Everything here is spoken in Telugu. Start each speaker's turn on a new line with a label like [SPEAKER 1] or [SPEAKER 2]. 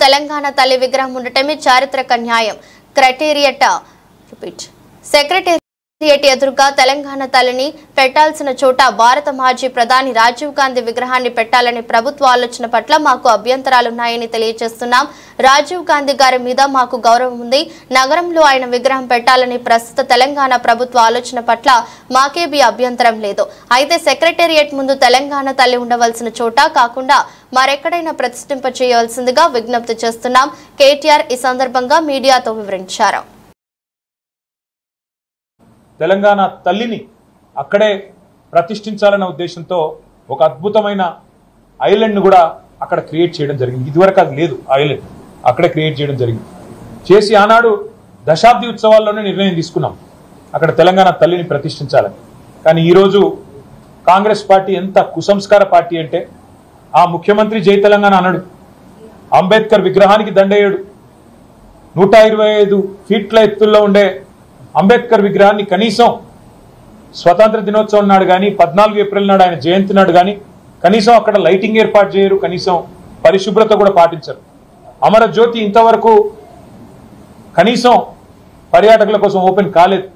[SPEAKER 1] తెలంగాణ తల్లి విగ్రహం ఉండటమే చారిత్రక న్యాయం. సెక్రటేరియట్ ఎదురుగా తెలంగాణ తల్లిని పెట్టాల్సిన చోట భారత మాజీ ప్రధాని రాజీవ్ గాంధీ విగ్రహాన్ని పెట్టాలని ప్రభుత్వ ఆలోచన పట్ల మాకు అభ్యంతరాలున్నాయని తెలియజేస్తున్నాం. రాజీవ్ గాంధీ గారి మీద మాకు గౌరవం ఉంది. నగరంలో ఆయన విగ్రహం పెట్టాలని ప్రస్తుత తెలంగాణ ప్రభుత్వ ఆలోచన పట్ల మాకేబీ అభ్యంతరం లేదు. అయితే సెక్రటేరియట్ ముందు తెలంగాణ తల్లి ఉండవలసిన చోట కాకుండా మరెక్కడైనా ప్రతిష్ఠింప చేయాల్సిందిగా విజ్ఞప్తి చేస్తున్నాం. కేటీఆర్ ఈ సందర్భంగా మీడియాతో వివరించారు.
[SPEAKER 2] తెలంగాణ తల్లిని అక్కడే ప్రతిష్ఠించాలన్న ఉద్దేశంతో ఒక అద్భుతమైన ఐలాండ్ కూడా అక్కడ క్రియేట్ చేయడం జరిగింది. ఇదివరకు అది లేదు. ఐలాండ్ అక్కడే క్రియేట్ చేయడం జరిగింది. చేసి ఆనాడు దశాబ్ది ఉత్సవాల్లోనే నిర్ణయం తీసుకున్నాం అక్కడ తెలంగాణ తల్లిని ప్రతిష్ఠించాలని. కానీ ఈరోజు కాంగ్రెస్ పార్టీ ఎంత కుసంస్కార పార్టీ అంటే ఆ ముఖ్యమంత్రి జై తెలంగాణ అన్నాడు, అంబేద్కర్ విగ్రహానికి దండేయుడు, 125 ఫీట్ల ఎత్తుల్లో ఉండే అంబేద్కర్ విగ్రహాన్ని కనీసం స్వతంత్ర దినోత్సవం నాడు కానీ 14 ఏప్రిల్ నాడు ఆయన జయంతి నాడు కానీ కనీసం అక్కడ లైటింగ్ ఏర్పాటు చేయరు, కనీసం పరిశుభ్రత కూడా పాటించరు. అమరజ్యోతి ఇంతవరకు కనీసం పర్యాటకుల కోసం ఓపెన్ కాలేదు.